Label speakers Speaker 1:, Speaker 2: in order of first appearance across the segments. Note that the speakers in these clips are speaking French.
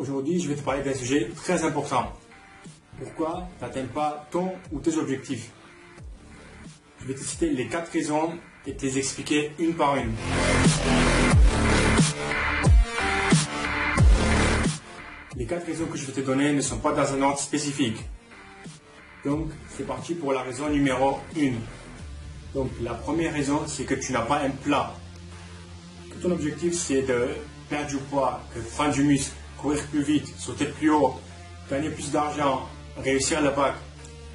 Speaker 1: Aujourd'hui, je vais te parler d'un sujet très important. Pourquoi tu n'atteins pas ton ou tes objectifs? Je vais te citer les 4 raisons et te les expliquer une par une. Les 4 raisons que je vais te donner ne sont pas dans un ordre spécifique. Donc, c'est parti pour la raison numéro 1. Donc, la première raison, c'est que tu n'as pas un plan. Que ton objectif, c'est de perdre du poids, de prendre du muscle, courir plus vite, sauter plus haut, gagner plus d'argent, réussir le bac.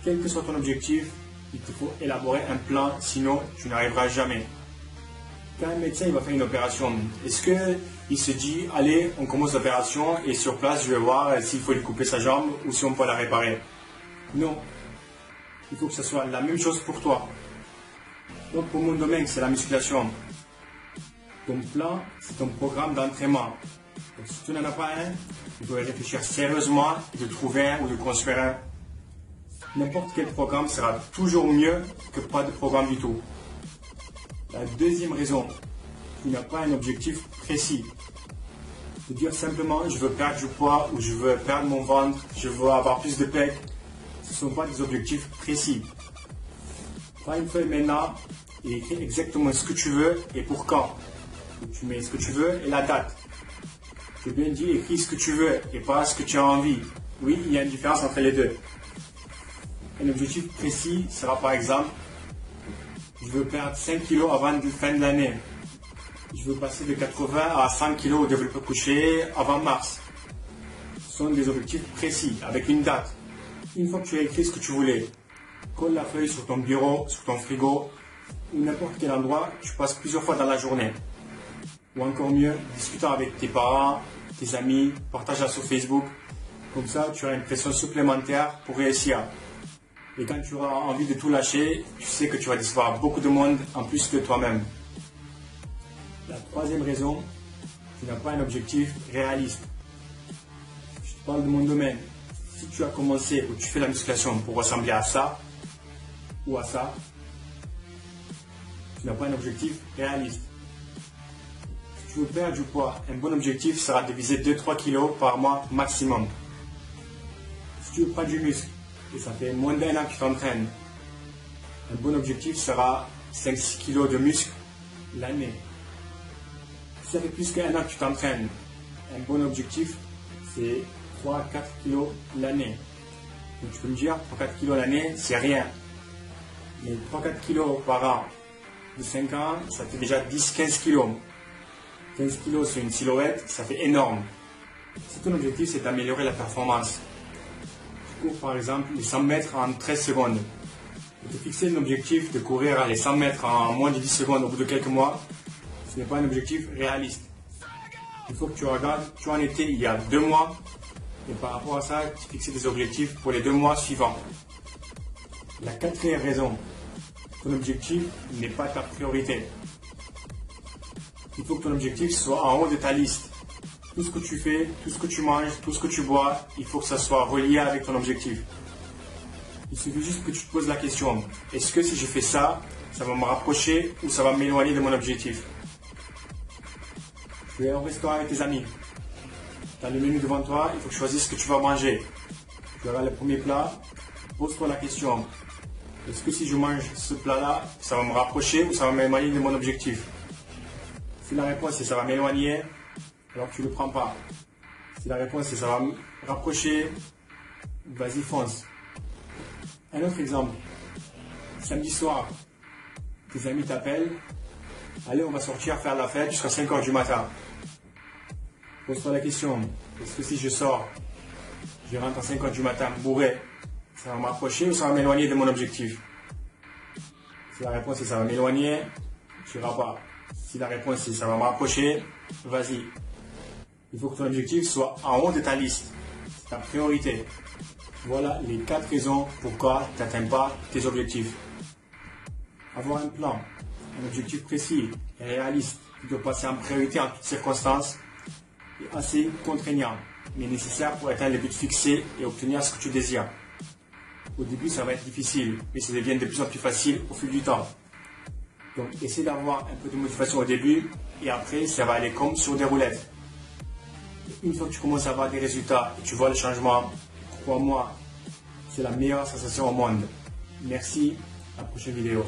Speaker 1: Quel que soit ton objectif, il te faut élaborer un plan, sinon tu n'arriveras jamais. Quand un médecin il va faire une opération, est-ce qu'il se dit, allez, on commence l'opération et sur place, je vais voir s'il faut lui couper sa jambe ou si on peut la réparer? Non. Il faut que ce soit la même chose pour toi. Donc pour mon domaine, c'est la musculation. Ton plan, c'est ton programme d'entraînement. Donc, si tu n'en as pas un, tu dois réfléchir sérieusement et de trouver un ou de construire un. N'importe quel programme sera toujours mieux que pas de programme du tout. La deuxième raison, tu n'as pas un objectif précis. De dire simplement je veux perdre du poids ou je veux perdre mon ventre, je veux avoir plus de pecs, ce ne sont pas des objectifs précis. Prends une feuille maintenant et écris exactement ce que tu veux et pour quand. Tu mets ce que tu veux et la date. J'ai bien dit écris ce que tu veux et pas ce que tu as envie. Oui, il y a une différence entre les deux. Un objectif précis sera par exemple, je veux perdre 5 kg avant la fin de l'année. Je veux passer de 80 à 100 kg au développé couché avant mars. Ce sont des objectifs précis, avec une date. Une fois que tu as écrit ce que tu voulais, colle la feuille sur ton bureau, sur ton frigo, ou n'importe quel endroit, tu passes plusieurs fois dans la journée. Ou encore mieux, discutant avec tes parents, tes amis, partage-la sur Facebook. Comme ça, tu auras une pression supplémentaire pour réussir. Et quand tu auras envie de tout lâcher, tu sais que tu vas décevoir beaucoup de monde en plus de toi-même. La troisième raison, tu n'as pas un objectif réaliste. Je te parle de mon domaine. Si tu as commencé ou tu fais la musculation pour ressembler à ça ou à ça, tu n'as pas un objectif réaliste. Si tu veux perdre du poids, un bon objectif sera de viser 2-3 kg par mois maximum. Si tu veux prendre du muscle, et ça fait moins d'un an que tu t'entraînes, un bon objectif sera 5-6 kg de muscle l'année. Si ça fait plus qu'un an que tu t'entraînes, un bon objectif c'est 3-4 kg l'année. Donc tu peux me dire 3-4 kg l'année c'est rien. Mais 3-4 kg par an de 5 ans, ça fait déjà 10-15 kg. 15 kg sur une silhouette, ça fait énorme. Si ton objectif c'est d'améliorer la performance, tu cours par exemple les 100 mètres en 13 secondes. Et te fixer un objectif de courir les 100 mètres en moins de 10 secondes au bout de quelques mois, ce n'est pas un objectif réaliste. Il faut que tu regardes, tu en étais il y a 2 mois, et par rapport à ça, tu fixes des objectifs pour les 2 mois suivants. La quatrième raison, ton objectif n'est pas ta priorité. Il faut que ton objectif soit en haut de ta liste. Tout ce que tu fais, tout ce que tu manges, tout ce que tu bois, il faut que ça soit relié avec ton objectif. Il suffit juste que tu te poses la question, est-ce que si je fais ça, ça va me rapprocher ou ça va m'éloigner de mon objectif? Tu es au restaurant avec tes amis. Tu as le menu devant toi, il faut que tu choisisses ce que tu vas manger. Tu auras le premier plat, pose-toi la question, est-ce que si je mange ce plat-là, ça va me rapprocher ou ça va m'éloigner de mon objectif? Si la réponse est ça va m'éloigner, alors tu ne le prends pas. Si la réponse est ça va me rapprocher, vas-y fonce. Un autre exemple, samedi soir, tes amis t'appellent, allez on va sortir faire la fête jusqu'à 5 h du matin. Pose-toi la question, est-ce que si je sors, je rentre à 5 h du matin bourré, ça va me rapprocher ou ça va m'éloigner de mon objectif? Si la réponse est ça va m'éloigner, tu n'iras pas. Si la réponse est ça va me rapprocher, vas-y. Il faut que ton objectif soit en haut de ta liste. C'est ta priorité. Voilà les 4 raisons pourquoi tu n'atteins pas tes objectifs. Avoir un plan, un objectif précis et réaliste qui doit passer en priorité en toutes circonstances est assez contraignant, mais nécessaire pour atteindre les buts fixés et obtenir ce que tu désires. Au début, ça va être difficile, mais ça devient de plus en plus facile au fil du temps. Donc, essaie d'avoir un peu de motivation au début et après, ça va aller comme sur des roulettes. une fois que tu commences à avoir des résultats et tu vois le changement, crois-moi, c'est la meilleure sensation au monde. Merci, à la prochaine vidéo.